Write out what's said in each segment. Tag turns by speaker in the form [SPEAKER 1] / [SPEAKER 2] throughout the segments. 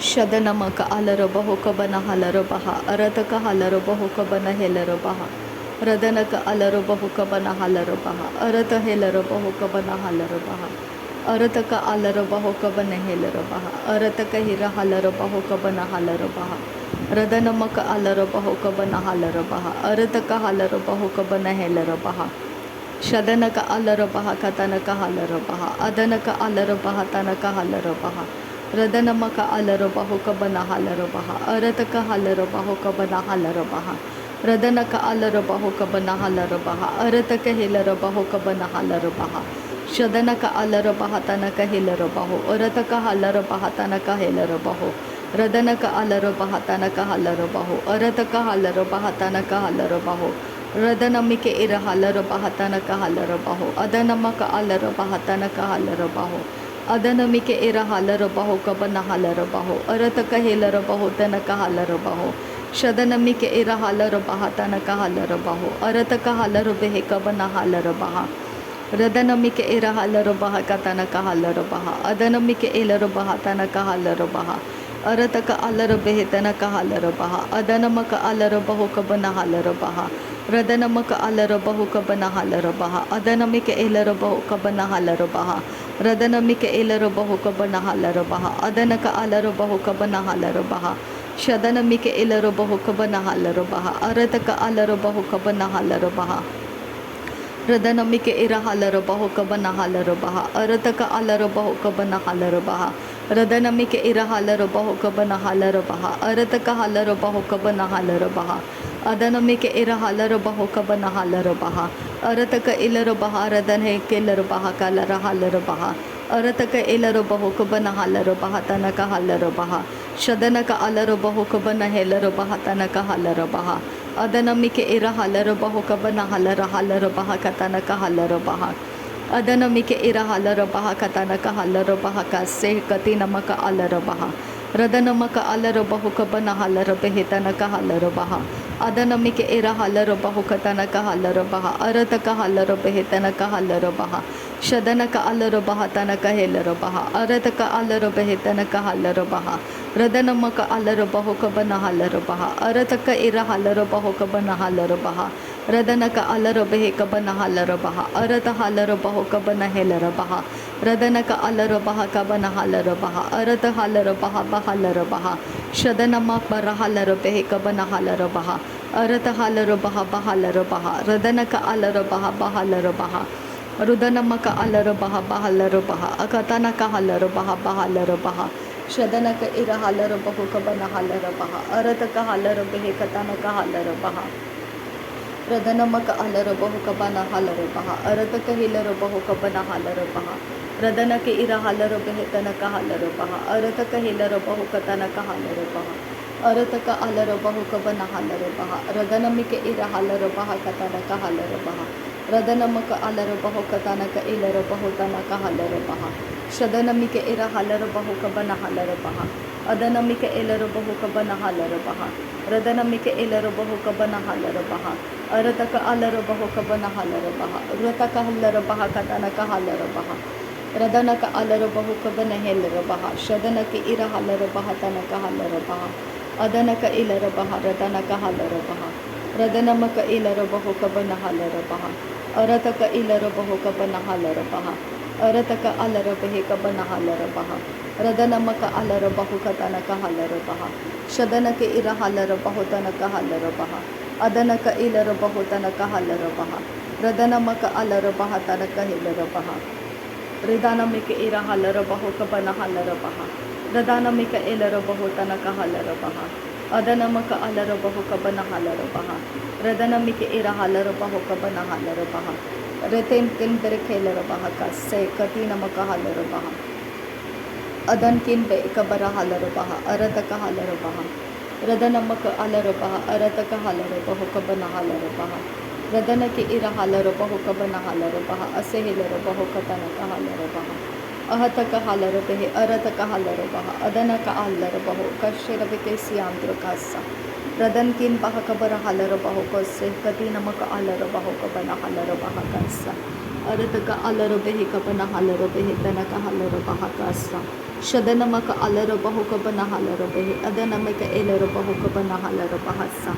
[SPEAKER 1] ಶದನಮಕ ಅಲರಬಹು ಕಬನ ಹಲರಬಹ ಅರತಕ ಹಲರಬಹು ಕಬನ ಹೆಲರಬಹ ರದನಕ ಅಲರಬಹು ಕಬನ ಹಲರಬಹ ಅರತ ಹೆಲರಬಹು ಕಬನ ಹಲರಬಹ ಅರತಕ ಅಲರಬಹು ಕಬನ ಹೆಲರಬಹ ಅರತಕ ಹಿರ ಹಲರಬಹು ಕಬನ ಹಲರಬಹ ರದನಮಕ ಅಲರಬಹು ಕಬನ ಹಲರಬಹ ಅರತಕ ಹಲರಬಹು ಕಬನ ಹೆಲರಬಹ ಶದನಕ ಅಲರಬಹ ಕತನಕ ಹಲರಬಹ ಅದನಕ ಅಲರಬಹ ತನಕ ಹಲರಬಹ ರದನಮಕ ಅಲರಬಹು ಕಬನ ಹಲರಬಹ ಅರತಕ ಹಲರಬಹು ಕಬನ ಹಲರಬಹ ರದನಕ ಅಲರಬಹು ಕಬನ ಹಲರಬಹ ಅರತಕ ಹಿಲರಬಹು ಕಬನ ಹಲರಬಹ ಶದನಕ ಅಲರಬಹ ತನಕ ಹಿಲರಬಹು ಅರತಕ ಹಲರಬಹ ತನಕ ಹಿಲರಬಹು ರದನಕ ಅಲರಬಹ ತನಕ ಹಲರಬಹು ಅರತಕ ಹಲರಬಹ ತನಕ ಹಲರಬಹು ರದನಮಿಕೆ ಇರ ಹಲರಬಹ ತನಕ ಹಲರಬಹು ಅದನಮಕ ಅಲರಬಹ ತನಕ ಹಲರಬಹು ಅದನಮಿಕೆ ಇರ ಹಲರಬಹು ಕಬನ ಹಲರಬಹು ಅರತಕ ಹೇಲರಬಹು ತನಕ ಹಲರಬಹು ಶದನಮಿಕೆ ಇರ ಹಲರಬಹ ತನಕ ಹಲರಬಹು ಅರತಕ ಹಲರಬೆಹೆ ಕಬನ ಹಲರಬಹ ರದನಮಿಕೆ ಇರ ಹಲರಬಹ ಕತನಕ ಹಲರಬಹ ಅದನಮಿಕೆ ಇಲರಬಹ ತನಕ ಹಲರಬಹ ಅರತಕ ಅಲರಬೆಹೆ ತನಕ ಹಲರಬಹ ಅದನಮಕ ಅಲರಬಹು ಕಬನ ಹಲರಬಹ ರದನಮಕ ಅಲರಬಹು ಕಬನ ಹಲರಬಹ ಅದನಮಿಕೆ ಇಲರಬಹು ಕಬನ ಹಲರಬಹ ರದನಮಿಕೆ ಇಲರಬಹು ಕಬನ ಹಲರಬಹ ಅದನಕ ಅಲರಬಹು ಕಬನ ಹಲರಬಹ ಶದನಮಿಕೆ ಇಲರಬಹು ಕಬನ ಹಲರಬಹ ಅರತಕ ಅಲರಬಹು ಕಬನ ಹಲರಬಹ ರದನಮಿಕೆ ಇರ ಹಲರಬಹು ಕಬನ ಹಲರಬಹ ಅರತಕ ಅಲರಬಹು ಕಬನ ಹಲರಬಹ ರದನಮಿಕೆ ಇರ ಹಲರಬಹು ಕಬನ ಹಲರಬಹ ಅರತಕ ಹಲರಬಹು ಕಬನ ಹಲರಬಹ ಅದನಮಿಕೆ ಇರ ಹಲರಬಹು ಕಬನ ಹಲರಬಹ ಅರತಕ ಇಲರಬಹ ರದನೆ ಕೆಲರಬಹ ಕಲರ ಹಲರಬಹ ಅರತಕ ಇಲರಬಹು ಕಬನ ಹಲರಬಹ ತನಕ ಹಲರಬಹ ಶದನಕ ಅಲರಬಹು ಕಬನ ಹೆಲರಬಹ ತನಕ ಹಲರಬಹ ಅದನಮಿಕೆ ಇರ ಹಲರಬಹು ಕಬನ ಹಲರಬಹ ಕತನಕ ಹಲರಬಹ ಅದನಮಿಕೆ ಇರ ಹಲರಬಹ ಕತನಕ ಹಲರಬಹ ಕಸೆ ಕತಿ ನಮಕ ಅಲರಬಹ ರದನಮಕ ಅಲರಬಹು ಕಬನ ಹಲರಬೆಹೆ ತನಕ ಹಲರಬಹ ಅದನಮಿಕೆ ಇರ ಹಲರಬಹು ಕತನಕ ಹಲರಬಹ ಅರತಕ ಹಲರಬೆಹೆ ತನಕ ಹಲರಬಹ ಶದನಕ ಅಲರಬಹ ತನಕ ಹೆಲರಬಹ ಅರತಕ ಅಲರಬೆಹೆ ತನಕ ಹಲರಬಹ ರದನಮಕ ಅಲರಬಹು ಕಬನ ಹಲರಬಹ ಅರತಕ ಇರ ಹಲರಬಹು ಕಬನ ಹಲರಬಹ ರದನಕ ಅಲರಬೆಹೆ ಕಬನ ಹಲರಬಹ ಅರತ ಹಲರಬಹು ಕಬನ ಹೆಲರಬಹ ರದನಕ ಅಲರಬಹ ಕಬನ ಹಲರಬಹ ಅರತ ಹಲರಬಹ ಬಹಲರಬಹ ಶದನಮ ಬರ ಹಲರಬೆಹೆ ಕಬನ ಹಲರಬಹ ಅರತ ಹಲರಬಹ ಬಹಲರಬಹ ರದನಕ ಅಲರಬಹ ಬಹಲರಬಹ ರುದನಮಕ ಅಲರಬಹ ಬಹಲರಬಹ ಅಕತನಕ ಹಲರಬಹ ಬಹಲರಬಹ ಶದನಕ ಇರ ಹಲರಬಹು ಕಬನ ಹಲರಬಹ ಅರತಕ ಹಲರಬೆಹೆ ಕತನಕ ಹಲರಬಹ ರದನಮಕ ಅಲರಬಹು ಕಬನ ಹಲರಬಹ ಅರತಕ ಹಿಲರಬಹು ಕಬನ ಹಲರಬಹ ರದನಕೆ ಇರ ಹಲರಬೆಹೆ ತನಕ ಹಲರಬಹ ಅರತಕ ಹಿಲರಬಹು ಕತನಕ ಹಲರಬಹ ಅರತಕ ಅಲರಬಹು ಕಬನ ಹಲರಬಹ ರದನಮಿಕೆ ಇರ ಹಲರಬಹ ಕತನಕ ಹಲರಬಹ ರದನಮಕ ಅಲರಬಹು ಕತನಕ ಇಲರಬಹು ತನಕ ಹಲರಬಹ ಶದನಮಿಕೆ ಇರ ಹಲರಬಹು ಕಬನ ಹಲರಬಹ ಅದನಮಿಕೆ ಇಲರಬಹು ಕಬನ ಹಲರಬಹ ರದನಮಿಕೆ ಇಲರಬಹು ಕಬನ ಹಲರಬಹ ಅರತಕ ಅಲರಬಹು ಕಬನ ಹಲರಬಹ ಋತಕ ಹಲರಬಹ ಕತನಕ ಹಲರಬಹ ರದನಕ ಅಲರಬಹು ಕಬನ ಹೆಲರಬಹ ಶದನಕ್ಕೆ ಇರ ಹಲರಬಹ ತನಕ ಹಲರಬಹ ಅದನಕ ಇಲರಬಹ ರದನಕ ಹಲರಬಹ ರದನಮಕ ಇಲರಬಹು ಕಬನ ಹಲರಬಹ ಅರತಕ ಇಲರಬಹು ಕಬನ ಹಲರಬಹ ಅರತಕ ಅಲರಬೆಹೆ ಕಬನ ಹಲರಬಹ ರದನಮಕ ಅಲರಬಹು ಕತನಕ ಹಲರಬಹ ಶದನಕ್ಕೆ ಇರ ಹಲರಬಹು ತನಕ ಹಲರಬಹ ಅದನಕ ಇಲರಬಹು ತನಕ ಹಲರಬಹ ರದನಮಕ ಅಲರಬಹ ತನಕ ಹಿಲರಬಹ ರಿದಾನಮಿಕೆ ಇರ ಹಲರಬಹು ಕಬನ ಹಲರಬಹ ರದಾನಮಿಕ ಇಲರಬಹು ತನಕ ಹಲರಬಹ ಅದನಮಕ ಅಲರಬಹು ಕಬನ ಹಲರಬಹ ರದನಮಿಕೆ ಇರ ಹಲರಬಹು ಕಬನ ಹಲರಬಹ ರತೆನ್ ತಿನ್ ಬೆರಕ್ ಹೇಲರಬಹ ಕಸೆ ಕತಿ ನಮಕ ಹಲರಬಹ ಅದನ್ ಕಿನ್ ಬೆ ಕಬರ ಹಲರಬಹ ಅರತಕ ಹಲರಬಹ ರದನಮಕ ಅಲರಬಹ ಅರತಕ ಹಲರಬಹು ಕಬನ ಹಲರಬಹ ರದನಕ್ಕೆ ಇರ ಹಲರಬಹು ಕಬನ ಹಲರಬಹ ಅಸೆ ಹಿಲರಬಹು ಕತನಕ ಹಲರಬಹ ಅಹತಕ ಹಲರಬೆಹೆ ಅರತಕ ಹಲರಬಹ ಅದನಕ ಹಲರಬಹು ಕಶರಬಿಕೆ ಸಿಯಾಂದ್ರ ಕಸ ರದನ್ ಕಿನ್ ಬಹ ಕಬರ ಹಲರಬಹು ಕೊಸ್ಸೆ ಕತಿ ನಮಕ ಹಲರಬಹು ಕಬನ ಹಲರಬಹ ಕಸ Arataka alarabehe kabana halarabehe tanaka halarabaha kasa. Shadanamaka alarabahu kabana halarabehe. Adanamaka elarabahu kabana halarabahasa.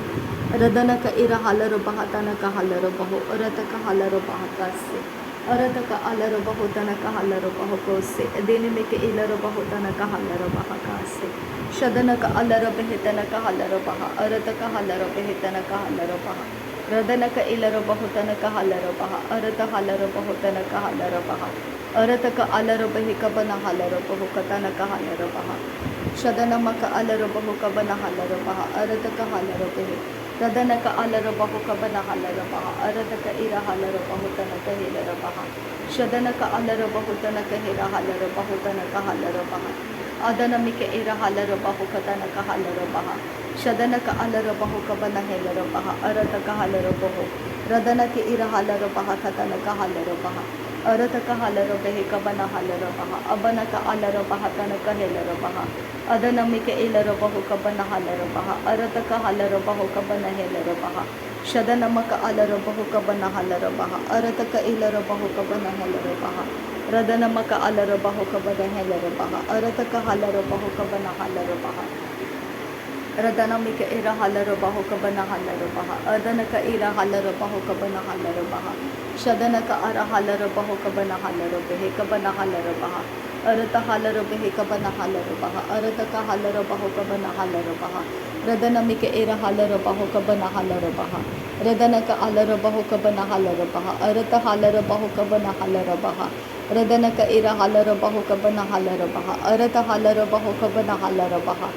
[SPEAKER 1] Radanaka ira halarabaha tanaka halarabahu. Arataka halarabaha kase. Arataka alarabahu tanaka halarabahu kose. Adenimeke ilarabahu tanaka halarabaha kase. Shadanaka alarabehe tanaka halarabaha. Arataka halarabehe tanaka halarabaha. Radanaka ilarabahu tanaka halarabaha. Arata halarabahu tanaka halarabaha. Arataka alarabahi kabana halarabahu katanaka halarabaha. Shadanamaka alarabahu kabana halarabaha. Arataka halarabahi. Radanaka alarabahu kabana halarabaha. Arataka ira halarabahu tanaka hilarabaha. Shadanaka alarabahu tanaka hira halarabahu tanaka halarabaha. Adanamike ira halarabahu katanaka halarabaha. Shadanaka alarabahu kabana helarabaha. Arataka halarabahu. Radanaki ira halarabaha katanaka halarabaha. Arataka halarabahi kabana halarabaha. Abanaka alarabaha tanaka helarabaha. Adanamike ilarabahu kabana halarabaha. Arataka halarabahu kabana helarabaha. Shadanamaka alarabahu kabana halarabaha. Arataka ilarabahu kabana helarabaha. Radanamaka alarabahu kabana helarabaha. Arataka halarabahu kabana halarabaha. Radanamika ira halarabahu kabana halarabaha. Adanaka ira halarabahu kabana halarabaha. Shadanaka ara halarabahu kabana halarabahe kabana halarabaha. Arata halarabahe kabana halarabaha. Arataka halarabahu kabana halarabaha. Radanamika ira halarabahu kabana halarabaha. Radanaka alarabahu kabana halarabaha. Arata halarabahu kabana halarabaha. Radanaka ira halarabahu kabana halarabaha. Arata halarabahu kabana halarabaha.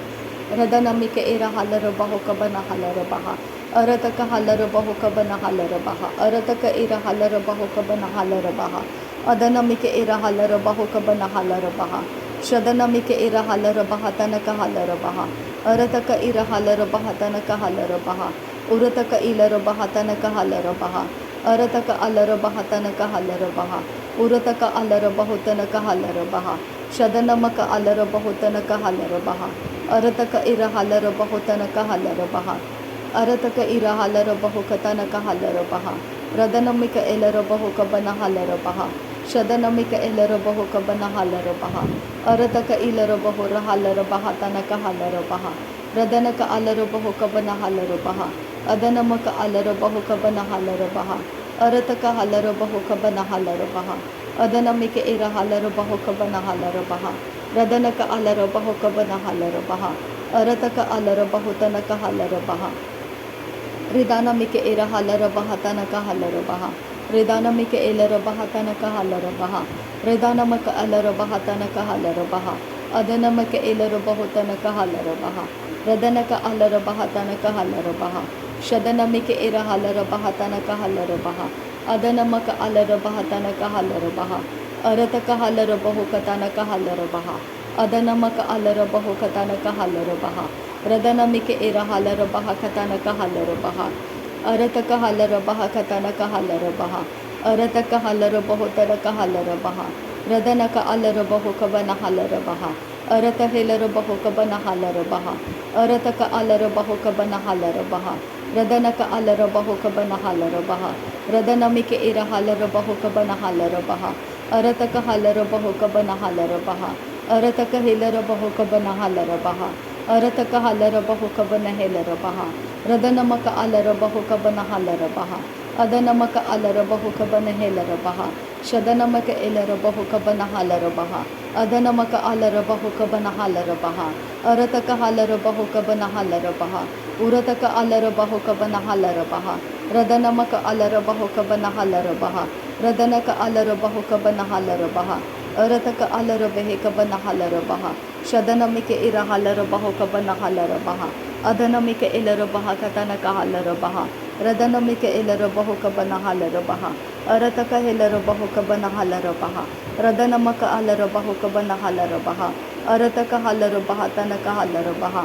[SPEAKER 1] Radanamika ira halarabahu kabana halarabaha. Arataka halarabahu kabana halarabaha. Arataka ira halarabahu kabana halarabaha. Adanamika ira halarabahu kabana halarabaha. Shadanamika ira halarabaha tanaka halarabaha. Arataka ira halarabaha tanaka halarabaha. Urataka ilarabaha tanaka halarabaha. Arataka alarabaha tanaka halarabaha. Urataka alarabahu tanaka halarabaha. Shadanamaka alarabahu tanaka halarabaha. Arataka ira halarabahu tanaka halarabaha. Arataka ira halarabahu katanaka halarabaha. Radanamika elarabahu kabana halarabaha. Shadanamika elarabahu kabana halarabaha. Arataka ilarabahu rahalarabaha tanaka halarabaha. Radanaka alarabahu kabana halarabaha. Adanamaka alarabahu kabana halarabaha. Arataka halarabahu kabana halarabaha. Adanamika ira halarabahu kabana halarabaha. Radanaka alarabahu kabana halarabaha. Arataka alarabahu tanaka halarabaha. Ridanamika ira halarabaha tanaka halarabaha. Ridanamika ilarabaha tanaka halarabaha. Ridanamaka alarabaha tanaka halarabaha. Adanamaka ilarabahu tanaka halarabaha. Radanaka alarabaha tanaka halarabaha. Shadanamika ira halarabaha tanaka halarabaha. Adanamaka alarabaha tanaka halarabaha. Arataka halarabahu katanaka halarabaha. Adanamaka alarabahu katanaka halarabaha. Radanamika ira halarabaha katanaka halarabaha. Arataka halarabaha katanaka halarabaha. Arataka halarabahu tanaka halarabaha. Radanaka alarabahu kabana halarabaha. Arata helarabahu kabana halarabaha. Arataka alarabahu kabana halarabaha. Radanaka alarabahu kabana halarabaha. Radanamika ira halarabahu kabana halarabaha. Arataka halarabahu kabana halarabaha. Arataka helarabahu kabana halarabaha. Arataka halarabahu kabana helarabaha. Radanamaka alarabahu kabana halarabaha. Adanamaka alarabahu kabana helarabaha. Shadanamaka elarabahu kabana halarabaha. Adanamaka alarabahu kabana halarabaha. Arataka halarabahu kabana halarabaha. Urataka alarabahu kabana halarabaha. Radanamaka alarabahu kabana halarabaha. Radanaka alarabahu kabana halarabaha. Arataka alarabahe kabana halarabaha. Shadanamika ira halarabahu kabana halarabaha. Adanamika ilarabaha katanaka halarabaha. Radanamika ilarabahu kabana halarabaha. Arataka hilarabahu kabana halarabaha. Radanamaka alarabahu kabana halarabaha. Arataka halarabaha tanaka halarabaha.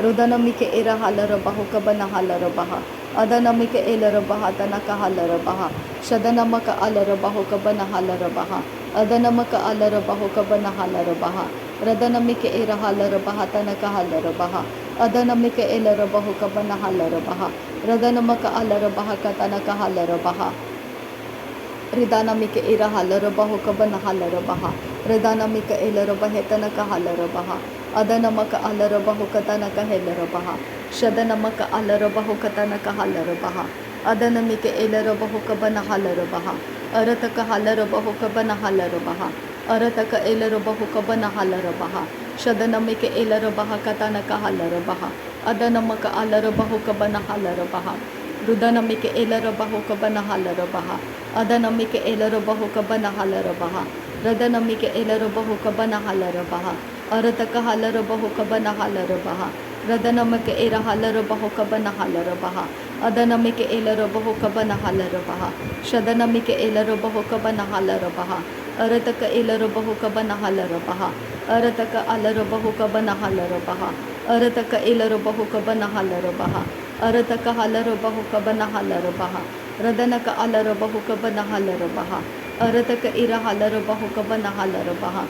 [SPEAKER 1] Rudanamika ira halarabahu kabana halarabaha. Adanamika ilarabaha tanaka halarabaha. Shadanamaka alarabahu kabana halarabaha. Adanamaka alarabahu kabana halarabaha. Radanamika ira halarabaha tanaka halarabaha. Adanamika ilarabahu kabana halarabaha. Radanamaka alarabaha katanaka halarabaha. Ridana mika ira halaro baho kabana halaro baha. Ridana mika elaro bahetana ka halaro baha. Adana maka alaro baho katana ka helaro baha. Shadana maka alaro baho katana ka halaro baha. Adana mika elaro baho kabana halaro baha. Arataka halaro baho kabana halaro baha. Arataka elaro baho kabana halaro baha. Shadana mika elaro baha katana ka halaro baha. Adana maka alaro baho kabana halaro baha. Rudana mika elaro baho kabana halaro baha. Adana mika elaro baho kabana halaro baha. Radana mika elaro baho kabana halaro baha. Arataka halaro baho kabana halaro baha. Radana mika era halaro baho kabana halaro baha. Adana mika elaro baho kabana halaro baha. Shadana mika elaro baho kabana halaro baha. Arataka elaro baho kabana halaro baha. Arataka alaro baho kabana halaro baha. Arataka elaro baho kabana halaro baha. Arataka halaro baho kabana halaro baha. Radanaka alaro baho kabana halaro baha. Arataka ira halaro baho kabana halaro baha.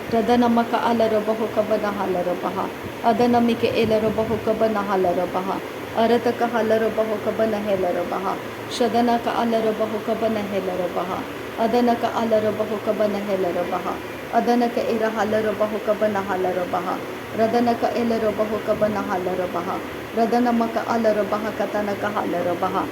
[SPEAKER 1] Radana maka alaro baho kabana halaro baha. Adana mika elaro baho kabana halaro baha. Arataka halaro baho kabana helaro baha. Shadanaka alaro baho kabana helaro baha. Adanaka alaro baho kabana helaro baha. Adanaka ira halaro baho kabana halaro baha. Radanaka elaro baho kabana halaro baha. Radana maka alaro baha katanaka halaro baha.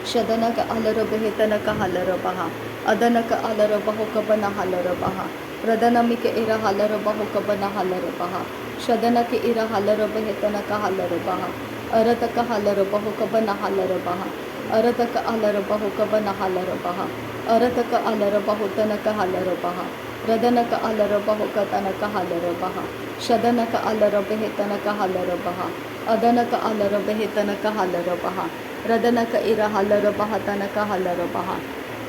[SPEAKER 1] Shadanaka alaro behetanaka halaro baha. Adanaka alaro baho kabana halaro baha. Radana mika ira halaro baho kabana halaro baha. Shadanaka ira halaro behetanaka halaro baha. Arataka halaro baho kabana halaro baha. Arataka alaro baho kabana halaro baha. Arataka alaro baho tanaka halaro baha. Radanaka alaro baho katanaka halaro baha. Shadanaka alaro behetanaka halaro baha. Adanaka alaro behetanaka halaro baha. Radanaka ira halaro baha tanaka halaro baha.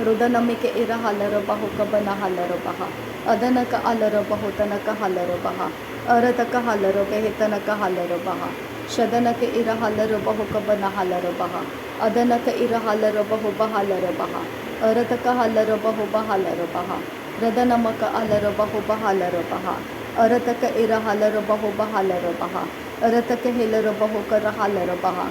[SPEAKER 1] Rudanamika ira halaro baho kabana halaro baha. Adanaka alaro baho tanaka halaro baha. Arataka halaro behetanaka halaro baha. Shadanaka ira halaro baho kabana halaro baha. Adanaka ira halaro baho bahalaro baha. Arataka halaro baho bahalaro baha. Radanamaka alaro baho bahalaro baha. Arataka ira halaro baho bahalaro baha. Arataka helaro baho kara halaro baha.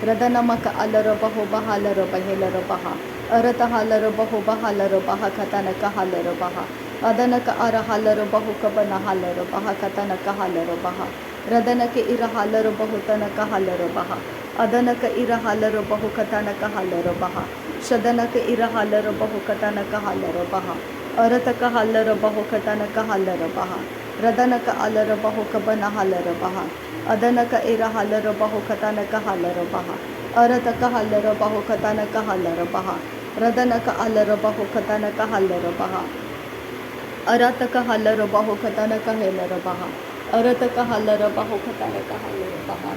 [SPEAKER 1] Radanamaka alaro baho bahalaro bahelaro baha. Arata halaro baho bahalaro baha katanaka halaro baha. Adanaka ara halaro baho kabana halaro baha katanaka halaro baha. Radanaka ira halaro baho tanaka halaro baha. Adanaka ira halaro baho katanaka halaro baha. Shadanaka ira halaro baho katanaka halaro baha. Arataka halaro baho katanaka halaro baha. Radanaka alaro baho kabana halaro baha. Adanaka ira halaro baho katanaka halaro baha. Arataka halaro baho katanaka halaro baha. Radanaka alaro baho katanaka halaro baha. Arataka halaro baho katanaka helaro baha. Arataka halaro baho katanaka halaro baha.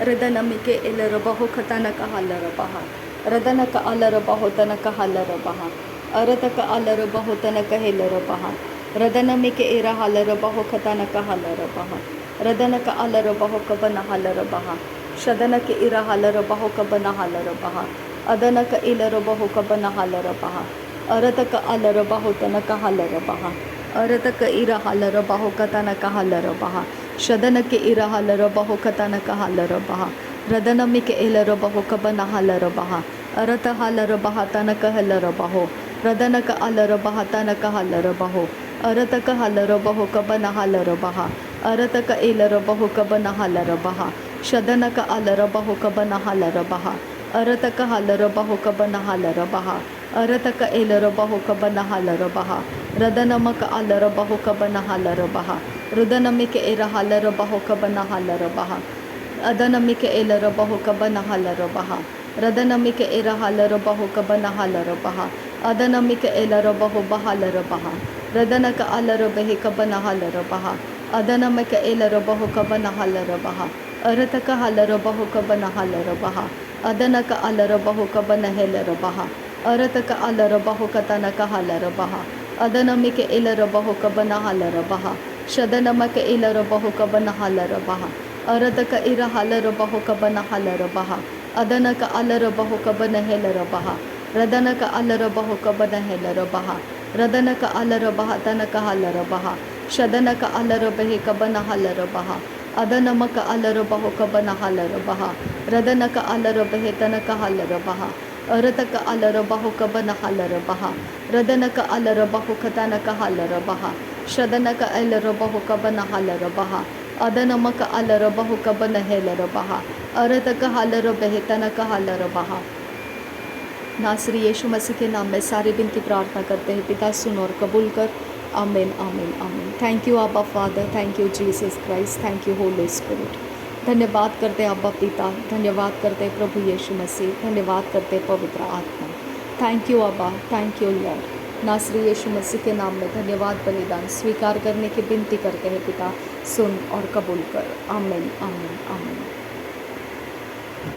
[SPEAKER 1] Radanamike elaro baho katanaka halaro baha. Radanaka alaro baho tanaka halaro baha. Arataka alaro baho tanaka helaro baha. Radanamike ira halaro baho katanaka halaro baha. Radanaka alaro baho kabana halaro baha. Shadanaka ira halaro baho kabana halaro baha. Adanaka ilaro baho kabana halaro baha. Arataka alaro baho tanaka halaro baha. Arataka ira halaro baho katanaka halaro baha. Shadanaka ira halaro baho katanaka halaro baha. Radanamike ilaro baho kabana halaro baha. Arata halaro baha tanaka halaro baho. Radanaka alaro baha tanaka halaro baho. Arataka halaro baho kabana halaro baha. Arataka ilaro baho kabana halaro baha. Shadanaka alaro baho kabana halaro baha. Arataka halaro baho kabana halaro baha. Arataka elaro baho kabana halaro baha. Radanamaka alaro baho kabana halaro baha. Rudanamika era halaro baho kabana halaro baha. Adanamika elaro baho kabana halaro baha. Radanamika era halaro baho kabana halaro baha. Adanamika elaro baho bahalaro baha. Radanaka alaro behe kabana halaro baha. Adanamika elaro baho kabana halaro baha. Arataka halaro baho kabana halaro baha. Adanaka alaro baho kabana helaro baha. Arataka alaro baho katanaka halaro baha. Adanamika elaro baho kabana halaro baha. Shadanamaka elaro baho kabana halaro baha. Arataka ira halaro baho kabana halaro baha. Adanaka alaro baho kabana helaro baha. Radanaka alaro baho kabana helaro baha. Radanaka alaro baha tanaka halaro baha. Shadanaka alaro behe kabana halaro baha. Adanamaka alaro baho kabana halaro baha. Radanaka alaro behe tanaka halaro baha. रतक अलर बहु Cubbon huller बहा रदनक अलर बहु कतनक huller बहा शदनक अलर बहु Cubbon huller बहा अदनमक अलर बहु Cubbon हेलर बहा अरतक huller बहतनक huller बहा। नासरी यीशु मसीह के नाम में सारी विनती प्रार्थना करते हैं पिता, सुन और कबूल कर। आमीन आमीन आमीन। थैंक यू आबा father, thank you Jesus Christ, thank you Holi spirit. धन्यवाद करते आबा पिता, धन्यवाद करते प्रभु यीशु मसीह, धन्यवाद करते पवित्र आत्मा। थैंक यू आबा, थैंक यू लॉर्ड। नासरी यीशु मसीह के नाम में धन्यवाद बलिदान स्वीकार करने की विनती करते हैं पिता, सुन और कबूल कर। आमीन आमीन आमीन।